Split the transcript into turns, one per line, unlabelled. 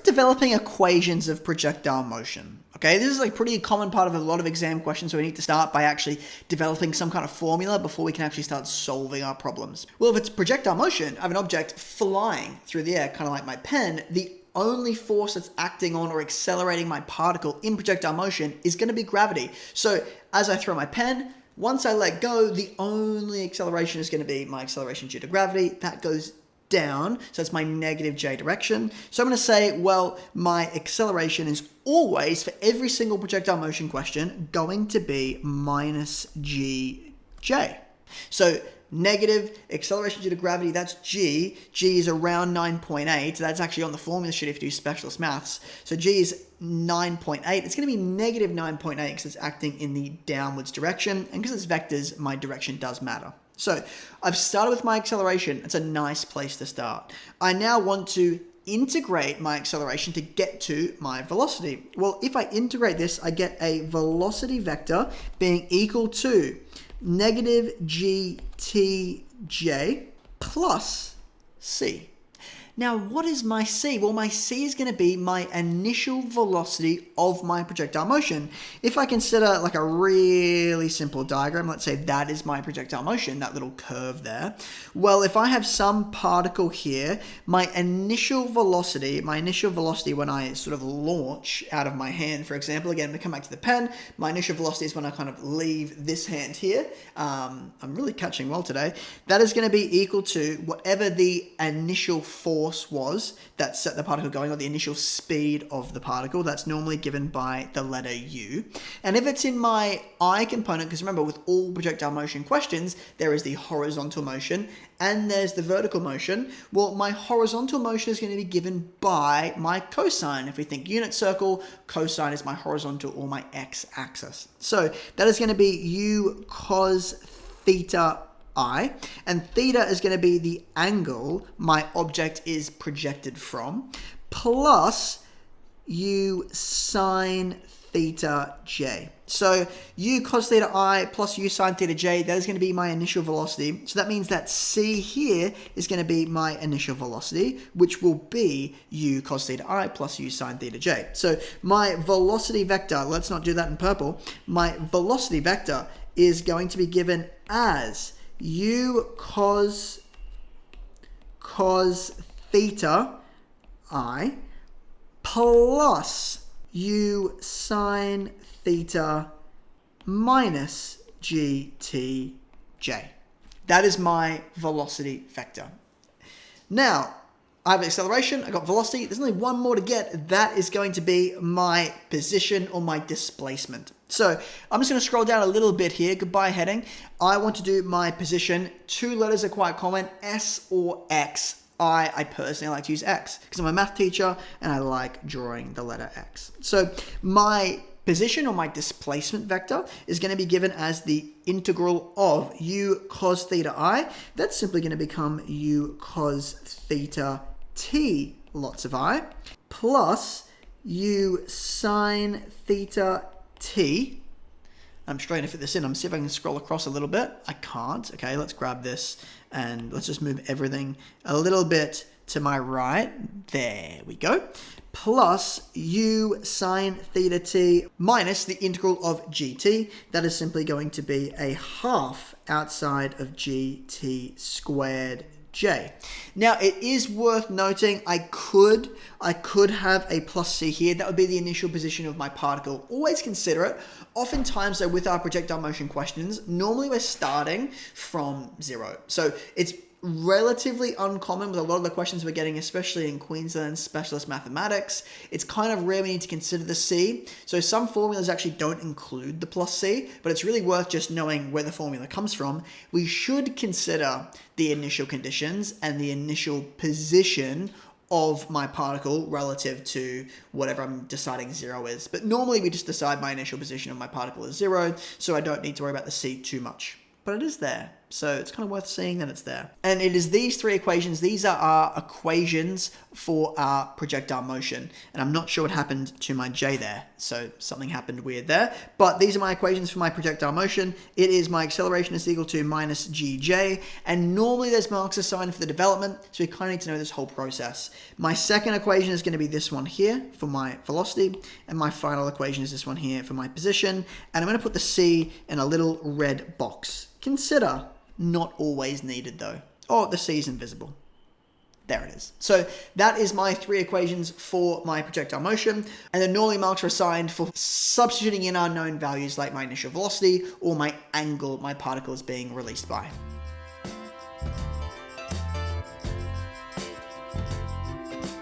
developing equations of projectile motion. Okay, this is a pretty common part of a lot of exam questions, so we need to start by actually developing some kind of formula before we can actually start solving our problems. Well, if it's projectile motion, I have an object flying through the air, kind of like my pen. The only force that's acting on or accelerating my particle in projectile motion is going to be gravity. So as I throw my pen, once I let go, the only acceleration is going to be my acceleration due to gravity. That goes down, so it's my negative j direction. So I'm going to say, well, my acceleration is always, for every single projectile motion question, going to be minus gj. So negative acceleration due to gravity, that's g. G is around 9.8. That's actually on the formula sheet if you do specialist maths. So g is 9.8. It's going to be negative 9.8 because it's acting in the downwards direction. And because it's vectors, my direction does matter. So I've started with my acceleration. It's a nice place to start. I now want to integrate my acceleration to get to my velocity. Well, if I integrate this, I get a velocity vector being equal to negative gtj plus c. Now, what is my c? Well, my c is going to be my initial velocity of my projectile motion. If I consider like a really simple diagram, let's say that is my projectile motion, that little curve there. Well, if I have some particle here, my initial velocity when I sort of launch out of my hand, for example, again, we come back to the pen, my initial velocity is when I kind of leave this hand here. I'm really catching well today. That is going to be equal to whatever the initial force was that set the particle going, or the initial speed of the particle. That's normally given by the letter u. And if it's in my I component, because remember, with all projectile motion questions, there is the horizontal motion and there's the vertical motion. Well, my horizontal motion is going to be given by my cosine. If we think unit circle, cosine is my horizontal or my x-axis. So that is going to be u cos theta I, and theta is going to be the angle my object is projected from, plus u sine theta j. So u cos theta I plus u sine theta j, that is going to be my initial velocity. So that means that c here is going to be my initial velocity, which will be u cos theta I plus u sine theta j. So my velocity vector, let's not do that in purple, my velocity vector is going to be given as u cos theta I plus u sine theta minus gtj. That is my velocity vector. Now, I have acceleration, I got velocity, there's only one more to get. That is going to be my position or my displacement. So I'm just going to scroll down a little bit here. Goodbye heading. I want to do my position. Two letters are quite common, S or X. I personally like to use X because I'm a math teacher and I like drawing the letter X. So my position or my displacement vector is going to be given as the integral of u cos theta I. That's simply going to become u cos theta t lots of I plus u sine theta t. I'm trying to fit this in. I'm see if I can scroll across a little bit. I can't. Okay, let's grab this and let's just move everything a little bit to my right. There we go. Plus u sine theta t minus the integral of gt. That is simply going to be a half outside of gt squared j. Now, it is worth noting I could have a plus c here. That would be the initial position of my particle. Always consider it. Oftentimes, though, with our projectile motion questions, normally we're starting from 0. So it's relatively uncommon with a lot of the questions we're getting, especially in Queensland specialist mathematics. It's kind of rare we need to consider the C. So some formulas actually don't include the plus C, but it's really worth just knowing where the formula comes from. We should consider the initial conditions and the initial position of my particle relative to whatever I'm deciding 0 is. But normally we just decide my initial position of my particle is 0, so I don't need to worry about the C too much. But it is there. So it's kind of worth seeing that it's there. And it is these three equations. These are our equations for our projectile motion. And I'm not sure what happened to my J there. So something happened weird there. But these are my equations for my projectile motion. It is my acceleration is equal to minus gj. And normally there's marks assigned for the development. So we kind of need to know this whole process. My second equation is going to be this one here for my velocity. And my final equation is this one here for my position. And I'm going to put the C in a little red box. Consider not always needed though. Oh, the C is invisible. There it is. So that is my three equations for my projectile motion. And then normally marks are assigned for substituting in unknown values like my initial velocity or my angle my particle is being released by.